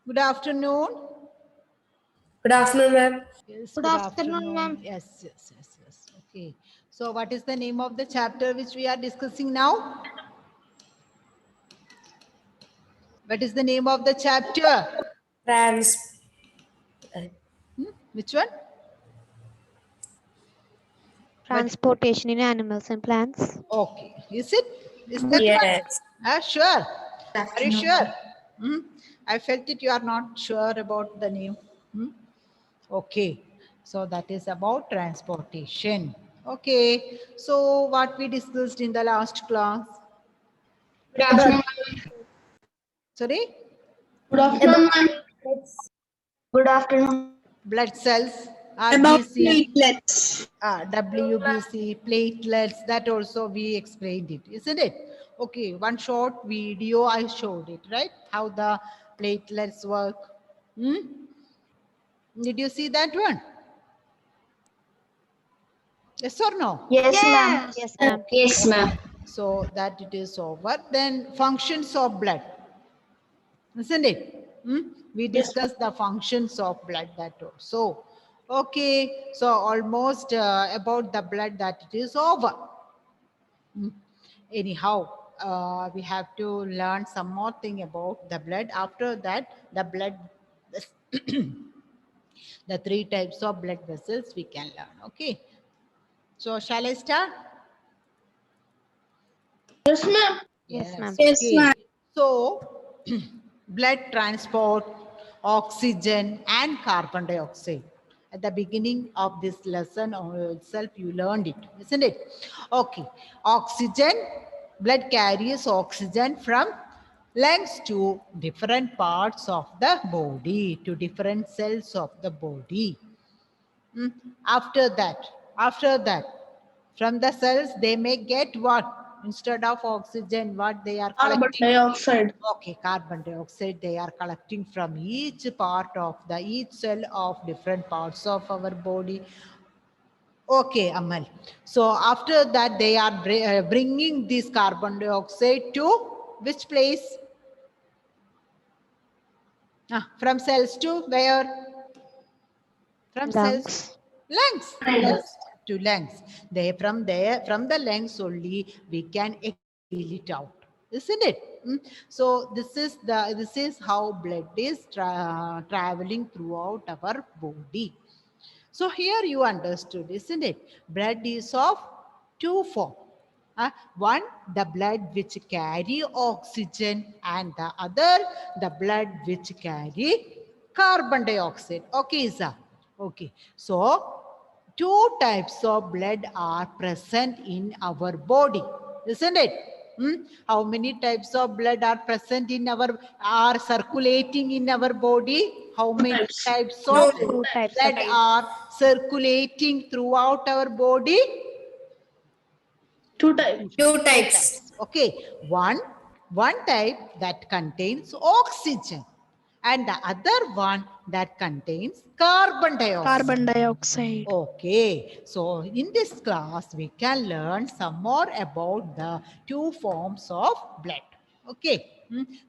Good afternoon. Good afternoon, ma'am. Yes, Good good afternoon, afternoon. ma'am. Yes. Okay. So what is the name of the chapter which we are discussing now? What is the name of the chapter? Which one? Transportation in animals and plants. Okay. Is it? Is that Yes. one? Sure. Are you sure? Hmm? I felt it you are not sure about the name. Hmm? Okay. So that is about transportation. Okay. So what we discussed in the last class? Good afternoon. Sorry? Good afternoon, ma'am. Good afternoon. Blood cells, About RBC, platelets. WBC, platelets, that also we explained it, isn't it? Okay, one short video I showed it, right? How the platelets work. Hmm? Did you see that one? Yes or no? Yes, ma'am. Yes, ma'am. Yes, ma'am. So that it is over. Then functions of blood, isn't it? Hmm? We discussed the functions of blood that also. Okay, so almost about the blood that it is over. Anyhow, we have to learn some more thing about the blood. After that, the blood, the three types of blood vessels we can learn. Okay. So shall I start? Yes, ma'am. Yes, ma'am. Yes, Okay. ma'am. So blood transport, oxygen and carbon dioxide. At the beginning of this lesson itself, you learned it, isn't it? Okay. Oxygen, blood carries oxygen from lungs to different parts of the body, to different cells of the body. Hmm. After that, from the cells, they may get what? Instead of oxygen, what they are Carbon collecting? dioxide. Okay, carbon dioxide they are collecting from each part of each cell of different parts of our body. Okay, Amal. So after that, they are bringing this carbon dioxide to which place? From cells to where? From cells, Lungs. lungs. Yes, to lungs. They from there, from the lungs only we can exhale it out, isn't it? So this is how blood is traveling throughout our body. So here you understood, isn't it? Blood is of two forms. One, the blood which carry oxygen, and the other, the blood which carry carbon dioxide. Okay, Isa? Okay. So, two types of blood are present in our body, isn't it? How many types of blood are present in are circulating in our body? How many types of Two types of blood are circulating throughout our body? Two types. Two types. Okay, one type that contains oxygen and the other one that contains carbon dioxide. Carbon dioxide. Okay, so in this class we can learn some more about the two forms of blood. Okay,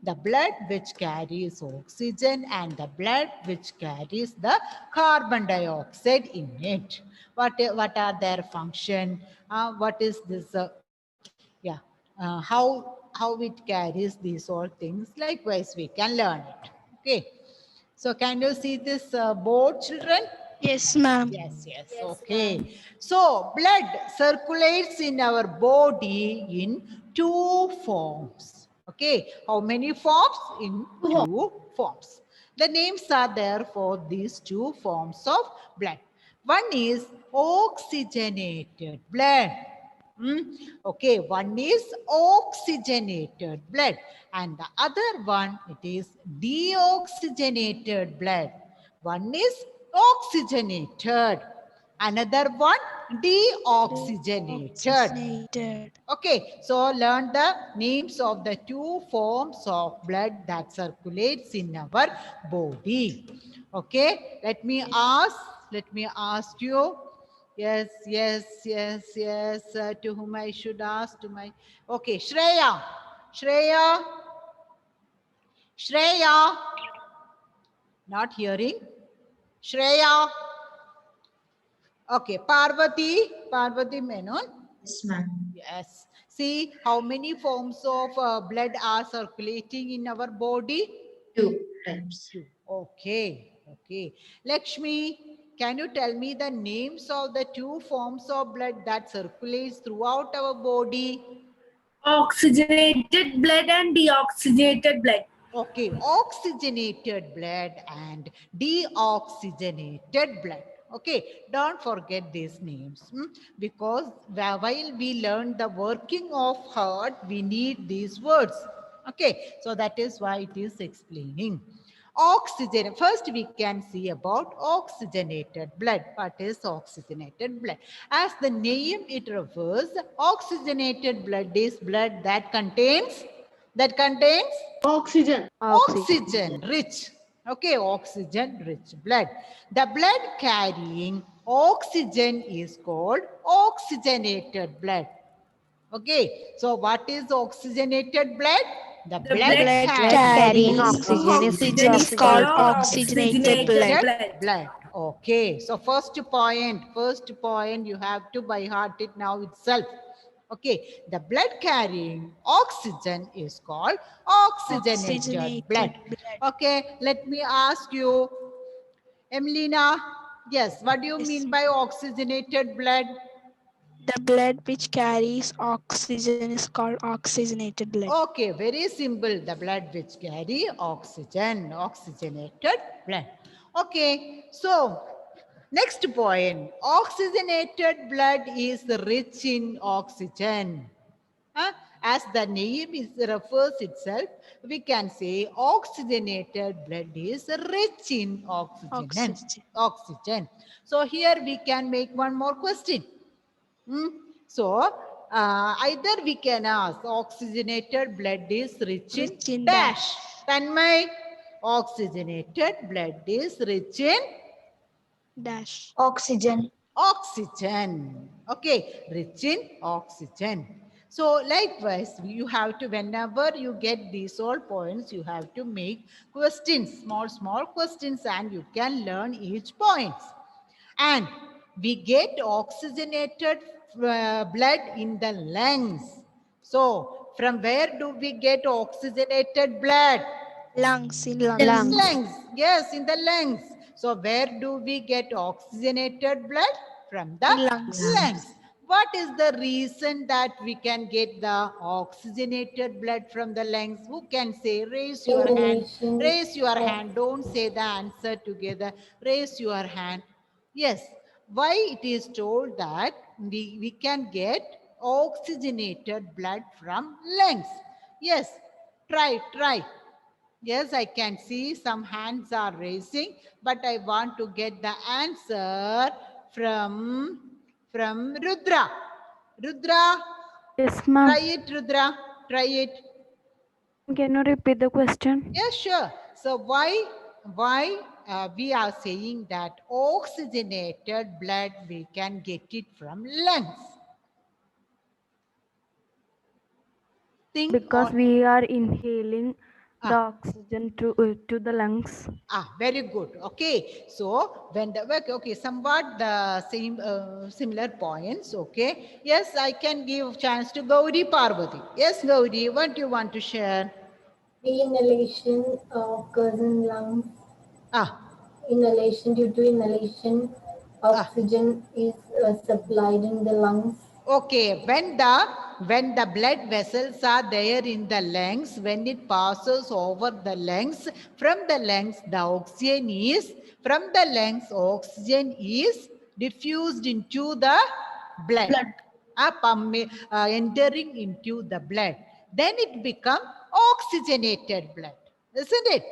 the blood which carries oxygen and the blood which carries the carbon dioxide in it. What are their function? What is this? Yeah, how it carries these all things. Likewise, we can learn it. Okay, so can you see this board, children? Yes, ma'am. Yes. Okay. So blood circulates in our body in two forms. Okay. How many forms? In two forms. The names are there for these two forms of blood. One is oxygenated blood. Okay, one is oxygenated blood and the other one it is deoxygenated blood. One is oxygenated, another one deoxygenated. Oxygenated. Okay, so learn the names of the two forms of blood that circulates in our body. Okay, let me ask you. Yes. To whom I should ask? To my. Okay, Shreya. Shreya. Not hearing. Shreya. Okay, Parvati. Parvati Menon. Yes, ma'am. Yes. See how many forms of blood are circulating in our body? 2 times. Two. Okay. Okay. Lakshmi, can you tell me the names of the two forms of blood that circulates throughout our body? Oxygenated blood and deoxygenated blood. Okay, oxygenated blood and deoxygenated blood. Okay, don't forget these names because while we learn the working of heart, we need these words. Okay, so that is why it is explaining. Oxygen, first we can see about oxygenated blood. What is oxygenated blood? As the name it refers, oxygenated blood is blood that contains Oxygen. oxygen rich. Okay, oxygen rich blood. The blood carrying oxygen is called oxygenated blood. Okay, so what is oxygenated blood? The The blood blood carrying carrying oxygen is oxygen is called called oxygenated blood. blood. Okay, so first point you have to by heart it now itself. Okay, the blood carrying oxygen is called oxygenated blood. Okay, let me ask you, Emelina, yes, what do you Yes. mean by oxygenated blood? The blood which carries oxygen is called oxygenated blood. Okay, very simple. The blood which carry oxygen, oxygenated blood. Okay, so next point, oxygenated blood is rich in oxygen. Huh? As the name is refers itself, we can say oxygenated blood is rich in oxygen. Oxygen. So here we can make one more question. So either we can ask oxygenated blood is rich in Rich in dash. Tanmay, oxygenated blood is rich in Dash. Oxygen. oxygen. Okay, rich in oxygen. So likewise, you have to, whenever you get these all points, you have to make questions, small questions, and you can learn each point. And we get oxygenated blood in the lungs. So from where do we get oxygenated blood? Lungs. In In lungs. lungs. Yes, in the lungs. So where do we get oxygenated blood? From the In lungs. lungs. What is the reason that we can get the oxygenated blood from the lungs? Who can say? Raise your hand. Raise your hand. Don't say the answer together. Raise your hand. Yes. Why it is told that we can get oxygenated blood from lungs? Yes. Try. Yes, I can see some hands are raising, but I want to get the answer from Rudra. Rudra, Yes, ma'am. try it, Rudra. Try it. Can you repeat the question? Yes, sure. So why we are saying that oxygenated blood we can get it from lungs? Think Because on. we are inhaling the Ah. oxygen to the lungs. Very good. Okay. So when the okay, somewhat the same similar points. Okay. Yes, I can give chance to Gauri Parvati. Yes, Gauri, what do you want to share? Inhalation occurs in lungs. Ah, Inhalation, due to inhalation, oxygen is supplied in the lungs. okay. When the blood vessels are there in the lungs, when it passes over the lungs, from the lungs oxygen is diffused into the blood. Entering into the blood. Then it becomes oxygenated blood, isn't it?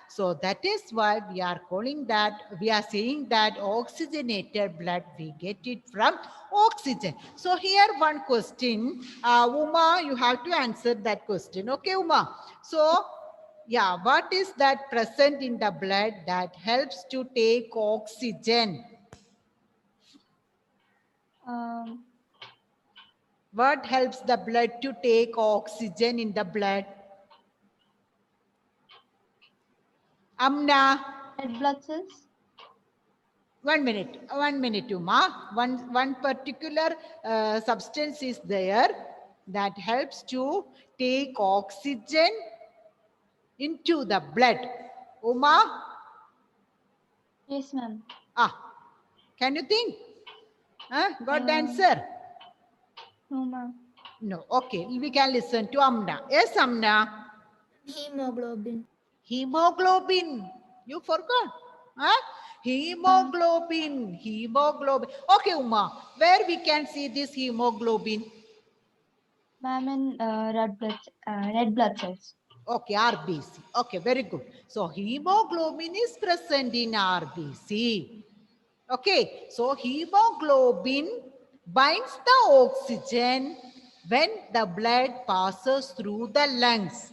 So that is why we are saying that oxygenated blood, we get it from oxygen. So here one question, Uma, you have to answer that question. Okay, Uma. So yeah, what is that present in the blood that helps to take oxygen? What helps the blood to take oxygen in the blood? Amna. Red blood cells. 1 minute, Uma. One particular substance is there that helps to take oxygen into the blood. Uma, Yes, ma'am. can you think? Got the answer? No, ma'am. No. Okay, we can listen to Amna. Yes, Amna. Hemoglobin. Hemoglobin. You forgot? Hemoglobin. Okay, Uma, where we can see this hemoglobin? Ma'am, in red blood cells. Okay, RBC. Okay, very good. So hemoglobin is present in RBC. Okay, so hemoglobin binds the oxygen when the blood passes through the lungs.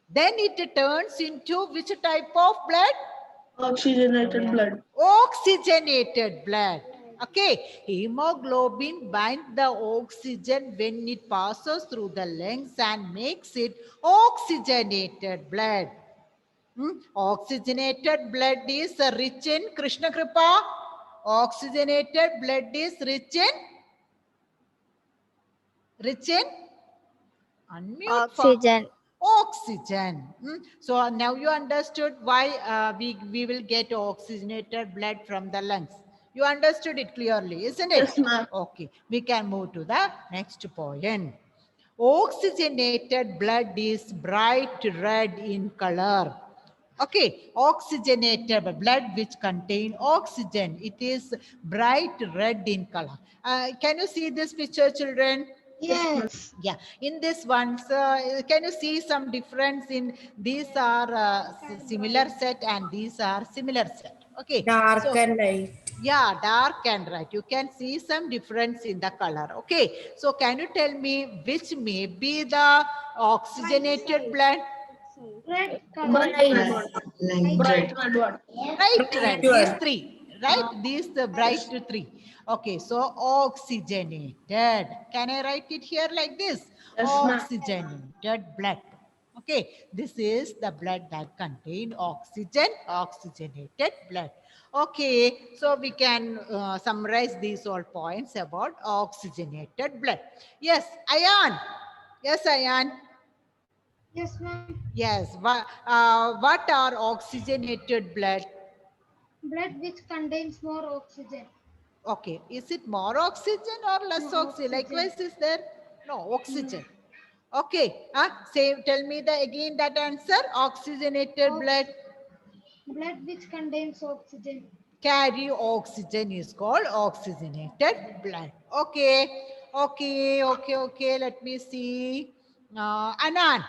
Then it turns into which type of blood? Oxygenated blood. Oxygenated blood. Okay, hemoglobin binds the oxygen when it passes through the lungs and makes it oxygenated blood. Oxygenated blood is rich in Krishna Kripa. Oxygenated blood is rich in unmute Oxygen. oxygen. So now you understood why we will get oxygenated blood from the lungs. You understood it clearly, isn't it? Yes, ma'am. Okay, we can move to the next point. Oxygenated blood is bright red in color. Okay, oxygenated blood which contain oxygen. It is bright red in color. Can you see this picture, children? Yes. Yeah, in this one, can you see some difference in these are similar set and these are similar set? Okay. Dark and light. Yeah, dark and light. You can see some difference in the color. Okay. So can you tell me which may be the oxygenated blood? Red Bright red one. Bright red one. Right, right. These three, right? These the bright three. Okay, so oxygenated. Can I write it here like this? Yes, ma'am. Oxygenated blood. Okay, this is the blood that contain oxygen, oxygenated blood. Okay, so we can summarize these all points about oxygenated blood. Yes, Ayan. Yes, Ayan. Yes, ma'am. Yes, what are oxygenated blood? Blood which contains more oxygen. Okay, is it more oxygen or less No, oxygen? oxygen. Likewise, is there? No, oxygen. Okay, tell me again that answer. Oxygenated blood Blood which contains oxygen. carry oxygen is called oxygenated blood. Okay, okay. Let me see. Anand.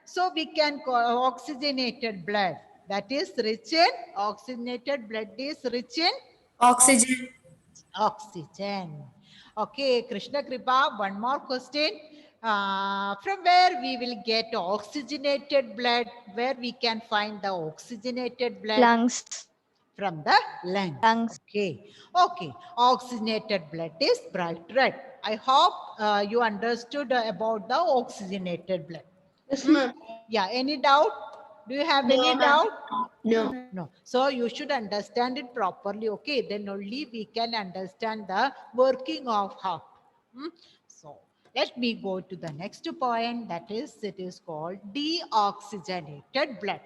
So we can call oxygenated blood. That is rich in oxygenated blood is rich in Oxygen. oxygen. Okay, Krishna Kripa, one more question. From where we will get oxygenated blood? Where we can find the oxygenated blood? Lungs. From the lungs. Lungs. Okay. Oxygenated blood is bright red. I hope you understood about the oxygenated blood. Yes, ma'am. Yeah, any doubt? Do you have any ma'am. doubt? No. No. So you should understand it properly. Okay. Then only we can understand the working of heart. So let me go to the next point. That is, it is called deoxygenated blood.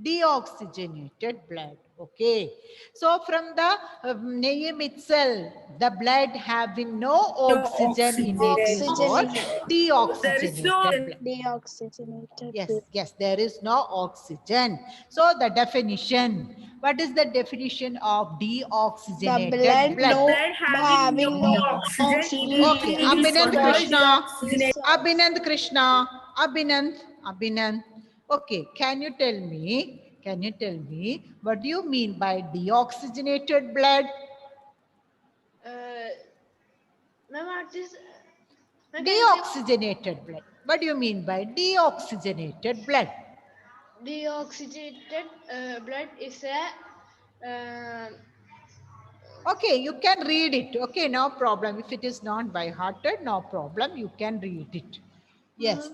Deoxygenated blood. Okay. So from the name itself, the blood having no oxygen in it is called There is no deoxygenated blood. Deoxygenated. Yes, there is no oxygen. So the definition, what is the definition of deoxygenated blood blood? no- blood having no oxygen. Okay, Abhinand Called Krishna, deoxygenated. Abhinand Krishna, Abhinand. Okay, can you tell me, what do you mean by deoxygenated blood? Ma'am, what is Deoxygenated blood. What do you mean by deoxygenated blood? deoxygenated blood is a Okay, you can read it. Okay, no problem. If it is not by hearted, no problem. You can read it. Yes.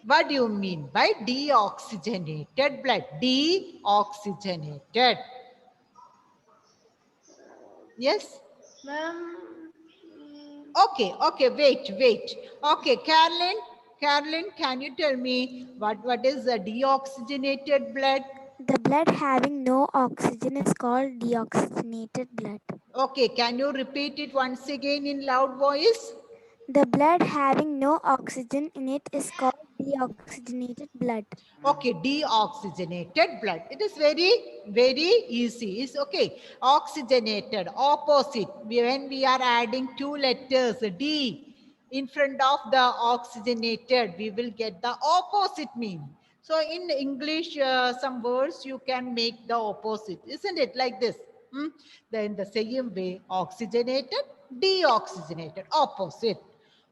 What do you mean by deoxygenated blood? Deoxygenated. Yes? Ma'am, Okay, wait. Okay, Carolyn, can you tell me what is the deoxygenated blood? The blood having no oxygen is called deoxygenated blood. Okay, can you repeat it once again in loud voice? The blood having no oxygen in it is called deoxygenated blood. Okay, deoxygenated blood. It is very easy. It's okay. Oxygenated, opposite. When we are adding two letters, D, in front of the oxygenated, we will get the opposite meaning. So in English, some words you can make the opposite. Isn't it like this? Then the same way, oxygenated, deoxygenated, opposite.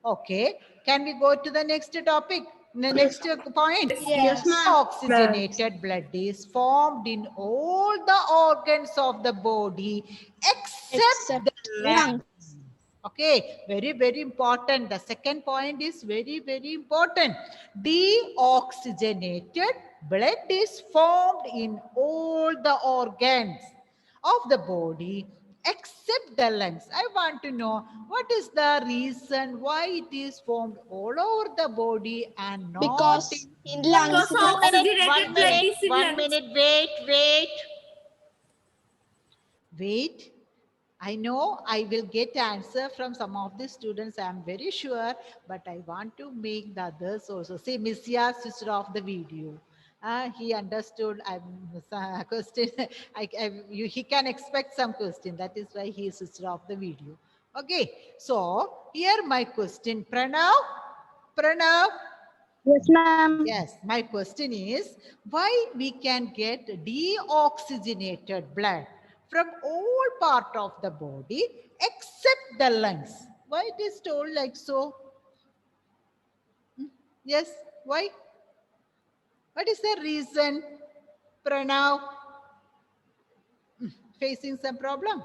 Okay, can we go to the next topic? The next point. Yes, ma'am. Oxygenated blood is formed in all the organs of the body except the lungs. Okay, very important. The second point is very important. Deoxygenated blood is formed in all the organs of the body except the lungs. I want to know what is the reason why it is formed all over the body and not Because in in lungs. one minute, wait. I know I will get answer from some of the students, I am very sure, but I want to make the others also. Say, Missia switched off the video. He understood question. He can expect some question. That is why he switched off the video. Okay, so here my question, Pranav. Yes, ma'am. Yes, my question is why we can get deoxygenated blood from all part of the body except the lungs. Why it is told like so? Yes, why? What is the reason, Pranav? Facing some problem?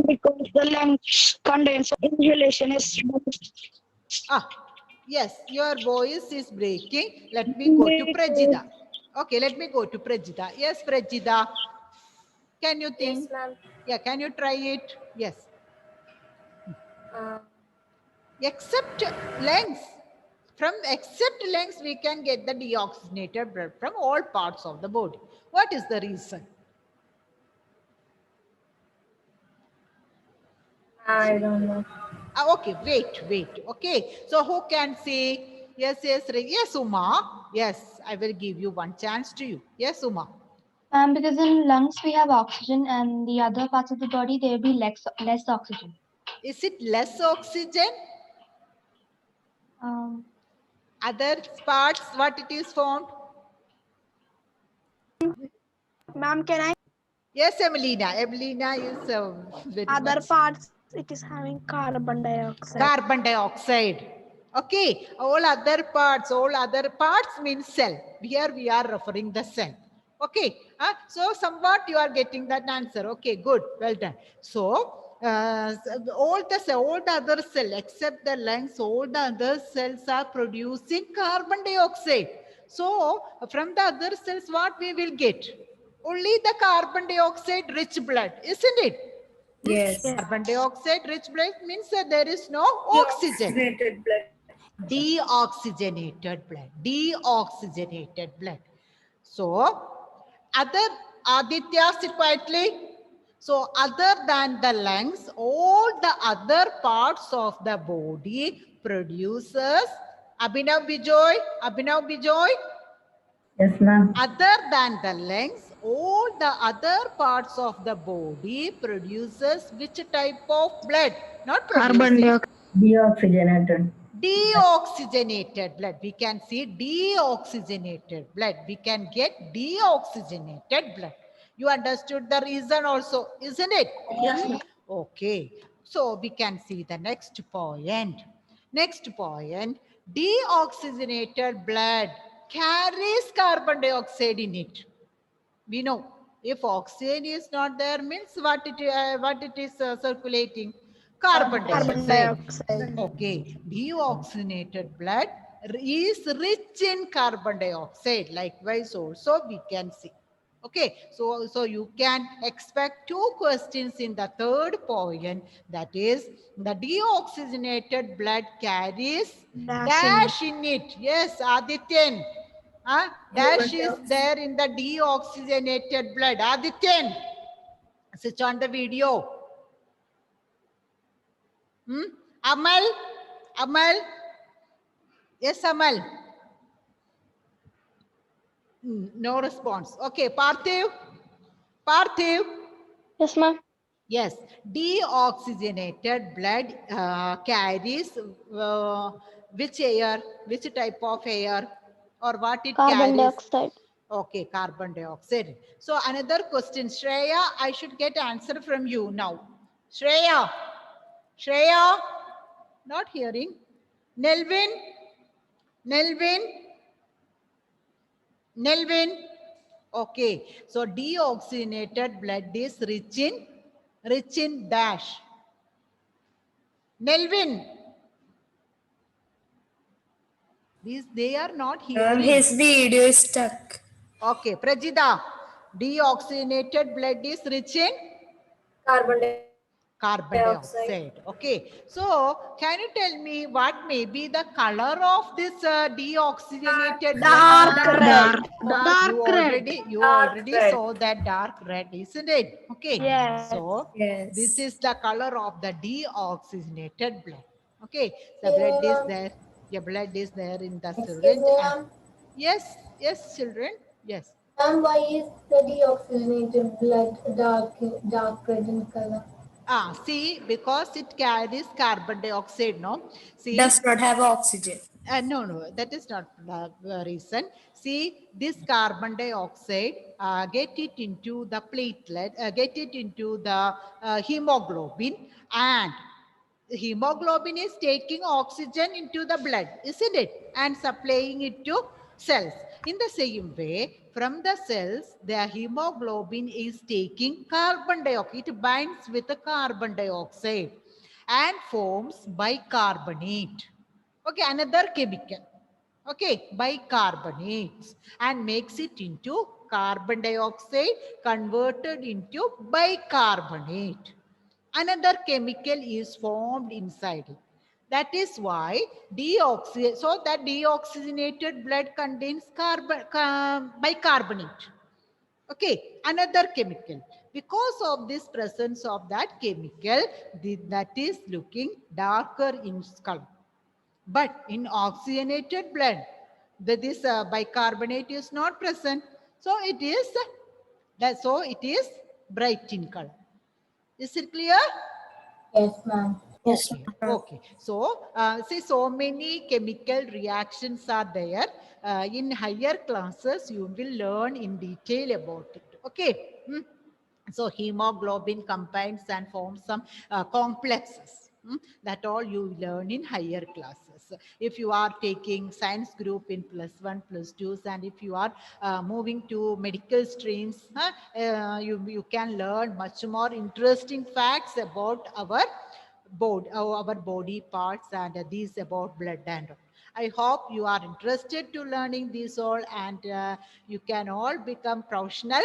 Because the lungs condense inhalation is Yes, your voice is breaking. Let me go to Prajita. Okay, let me go to Prajita. Yes, Prajita. Can you think? Yes, ma'am. Yeah, can you try it? Yes. Except lungs. From except lungs, we can get the deoxygenated blood from all parts of the body. What is the reason? I don't know. Okay, wait. Okay, so who can say? Yes, Uma. Yes, I will give you one chance to you. Yes, Uma. Because in lungs we have oxygen and the other parts of the body there will be less oxygen. Is it less oxygen? Other parts, what it is found? Ma'am, can I? Yes, Emelina. Emelina is very Other much parts, it is having carbon dioxide. carbon dioxide. Okay, all other parts means cell. Here we are referring the cell. Okay, so somewhat you are getting that answer. Okay, good, well done. So all the other cell except the lungs, all the other cells are producing carbon dioxide. So from the other cells, what we will get? Only the carbon dioxide rich blood, isn't it? Yes. Carbon dioxide rich blood means that there is no oxygen. Deoxygenated blood. So, Aditya, sit quietly. So, other than the lungs, all the other parts of the body produces Abhinav Bijoy. Yes, ma'am. Other than the lungs, all the other parts of the body produces which type of blood? Not producing. Deoxygenated. Deoxygenated blood. We can see deoxygenated blood. We can get deoxygenated blood. You understood the reason also, isn't it? Yes. Okay. So we can see the next point. Deoxygenated blood carries carbon dioxide in it. We know if oxygen is not there means what it is circulating? Carbon Carbon dioxide. dioxide. Okay, deoxygenated blood is rich in carbon dioxide. Likewise, also we can see. Okay, so you can expect two questions in the third point. That is, the deoxygenated blood carries dash in it. Yes, Adityan. Dash is there in the deoxygenated blood. Adityan, switch on the video. Amal. Yes, Amal. No response. Okay, Parthiv. Yes, ma'am. Yes, deoxygenated blood carries which air, which type of air, or what it Carbon carries? dioxide. Okay, carbon dioxide. So another question, Shreya, I should get answer from you now. Shreya, not hearing. Nelvin. Okay, so deoxygenated blood is rich in dash. Nelvin. They are not hearing. His video is stuck. Okay, Prajida. Deoxygenated blood is rich in Carbon dioxide. Okay, so can you tell me what may be the color of this deoxygenated blood? You already red. saw that dark red, isn't it? Okay, Yes. so Yes. this is the color of the deoxygenated blood. Okay, the blood is there. Your blood is there in the Excuse syringe. me, ma'am. Yes, children. Yes. And why is the deoxygenated blood dark red in color? See, because it carries carbon dioxide, no? See, Does not have oxygen. no, that is not the reason. See, this carbon dioxide, get it into the platelet, get it into the hemoglobin, and hemoglobin is taking oxygen into the blood, isn't it? And supplying it to cells. In the same way, from the cells, the hemoglobin is taking carbon dioxide. It binds with the carbon dioxide and forms bicarbonate. Okay, another chemical. Okay, bicarbonates, and makes it into carbon dioxide converted into bicarbonate. Another chemical is formed inside it. That is why deoxygenated blood contains bicarbonate. Okay, another chemical. Because of this presence of that chemical, that is looking darker in color. But in oxygenated blood, this bicarbonate is not present. So it is bright in color. Is it clear? Yes, ma'am. Okay. So, see, so many chemical reactions are there. In higher classes, you will learn in detail about it. Okay. So, hemoglobin combines and forms some complexes. That all you learn in higher classes. If you are taking science group in +1, +2, and if you are moving to medical streams, you can learn much more interesting facts about our body parts and these about blood and all. I hope you are interested to learning these all, and you can all become professionals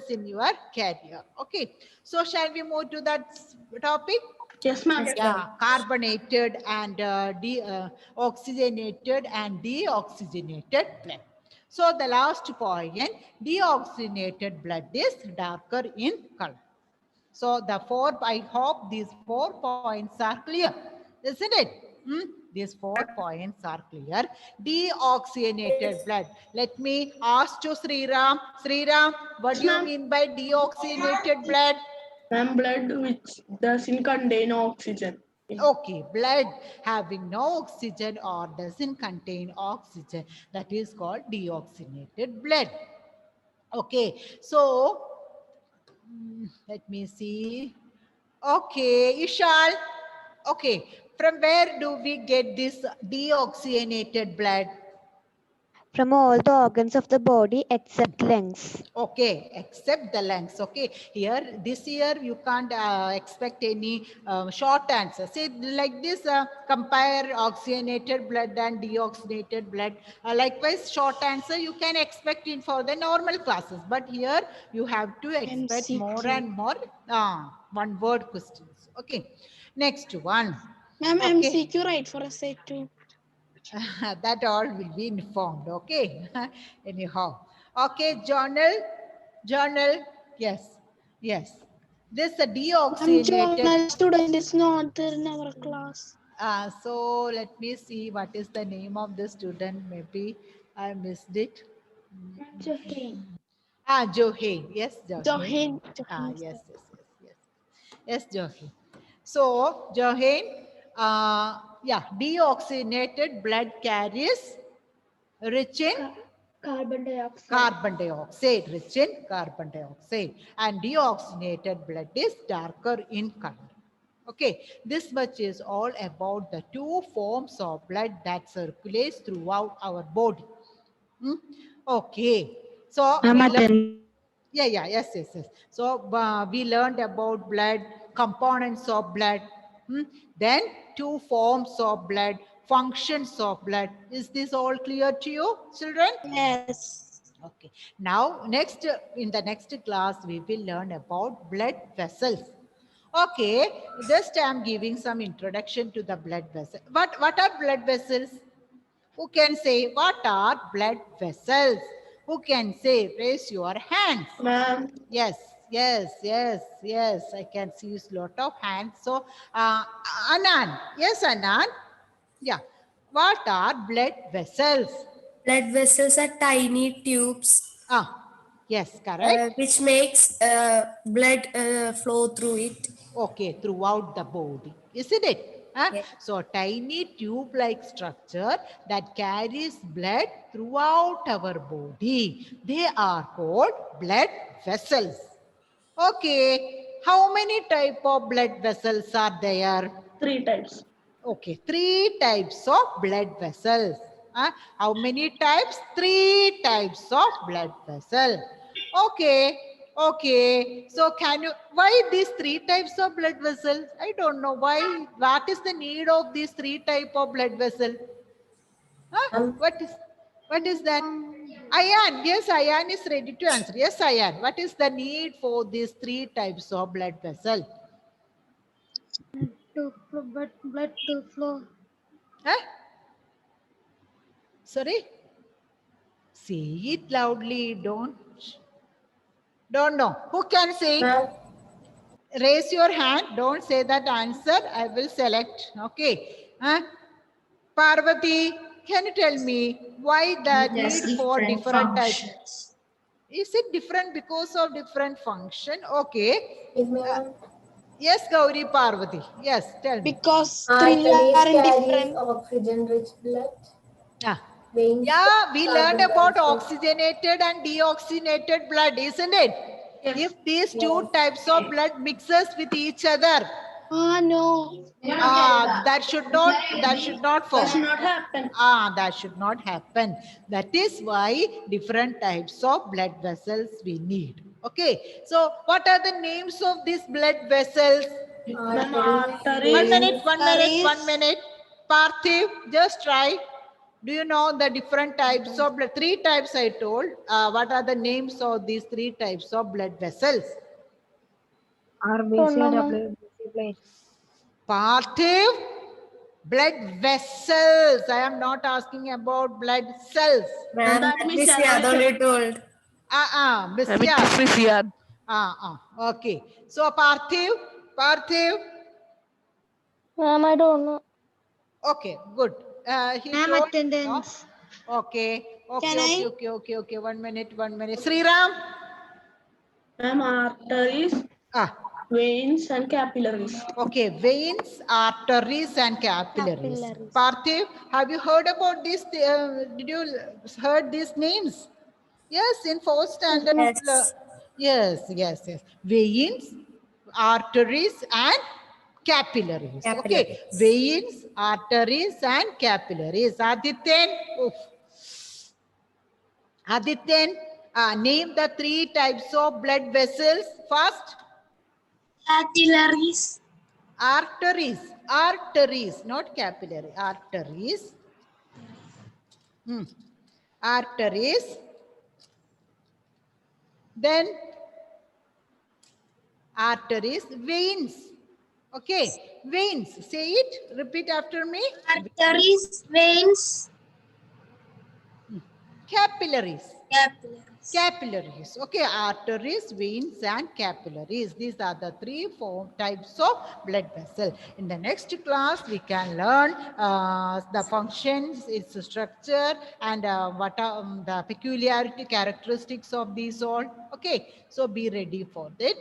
in your career. Okay, so shall we move to that topic? Yes, ma'am. Yeah, carbonated and oxygenated and deoxygenated blood. So the last point, deoxygenated blood is darker in color. So I hope these 4 points are clear, isn't it? These 4 points are clear. Deoxygenated blood. Let me ask to Sriram. Sriram, what do you mean by deoxygenated blood? Ma'am, blood which doesn't contain oxygen. Okay, blood having no oxygen or doesn't contain oxygen, that is called deoxygenated blood. Okay, so let me see. Okay, Ishal. Okay, from where do we get this deoxygenated blood? from all the organs of the body except lungs. Okay, except the lungs. Okay, here this year you can't expect any short answer. Say like this: compare oxygenated blood and deoxygenated blood. Likewise, short answer you can expect in for the normal classes. But here you have to expect more MCQ. and more one-word questions. Okay, next one. Ma'am, Okay. MCQ right for essay 2. That all will be informed. Okay. Anyhow. Okay. Journal. Yes. Yes. This a deoxygenated. Journal student is not there in our class. So let me see what is the name of the student. Maybe I missed it. Johin. Yes, Johin. Johin. Yes. Yes, Johin. So, Johin, deoxygenated blood carries rich in Carbon dioxide. carbon dioxide, rich in carbon dioxide, and deoxygenated blood is darker in color. Okay, this much is all about the two forms of blood that circulates throughout our body. Okay, so yes. So we learned about blood, components of blood, then two forms of blood, functions of blood. Is this all clear to you, children? Yes. Okay. Now, in the next class, we will learn about blood vessels. Okay. Just I am giving some introduction to the blood vessel. What are blood vessels? Who can say what are blood vessels? Who can say? Raise your hands. Ma'am, Yes. I can see a lot of hands. So, Anand. Yes, Anand. Yeah. What are blood vessels? Blood vessels are tiny tubes Yes, correct. which makes blood flow through it. Okay, throughout the body, isn't it? Yes. So, tiny tube-like structure that carries blood throughout our body. They are called blood vessels. Okay, how many type of blood vessels are there? 3 types. Okay, 3 types of blood vessels. How many types? 3 types of blood vessel. Okay. So why these 3 types of blood vessels? I don't know why. What is the need of these 3 type of blood vessel? What is that? Ayan, yes, Ayan is ready to answer. Yes, Ayan. What is the need for these 3 types of blood vessel? Blood to flow. Sorry? Say it loudly. Don't know. Who can say? Raise your hand. Don't say that answer. I will select. Okay. Parvati, can you tell me why the need for different types? Is it different because of different function? Okay. Yes, Gauri Parvati. Yes, tell me. Because Arteries are in carries different. oxygen-rich blood. Yeah, we learned about oxygenated and deoxygenated blood, isn't it? Yes. If these 2 types of blood mixes with each other, No. that should not form. That should not happen. That should not happen. That is why different types of blood vessels we need. Okay. So what are the names of these blood vessels? Arteries. One minute. Parthiv, just try. Do you know the different types of blood? 3 types I told. What are the names of these 3 types of blood vessels? Parthiv, blood vessels. I am not asking about blood cells. Miss Yadav told. Miss Yad. Okay. So Parthiv. Ma'am, I don't know. Okay, good. Ma'am, attendance. No? Okay. Can I? Okay. One minute. Sriram. Ma'am, arteries, veins and capillaries. Okay, veins, arteries and capillaries. Parthiv, have you heard about this? Did you heard these names? Yes, in 4th standard. Yes. Veins, arteries and capillaries. Okay, veins, arteries and capillaries. Adityan, Adityan, name the 3 types of blood vessels. First, Capillaries. arteries. Arteries, not capillary. Arteries. Arteries. Then arteries, veins. Okay, veins. Say it. Repeat after me. Arteries, veins, Capillaries. capillaries. Capillaries. Okay, arteries, veins, and capillaries. These are the 3 types of blood vessel. In the next class, we can learn the functions, its structure, and what are the peculiarity characteristics of these all. Okay, so be ready for that.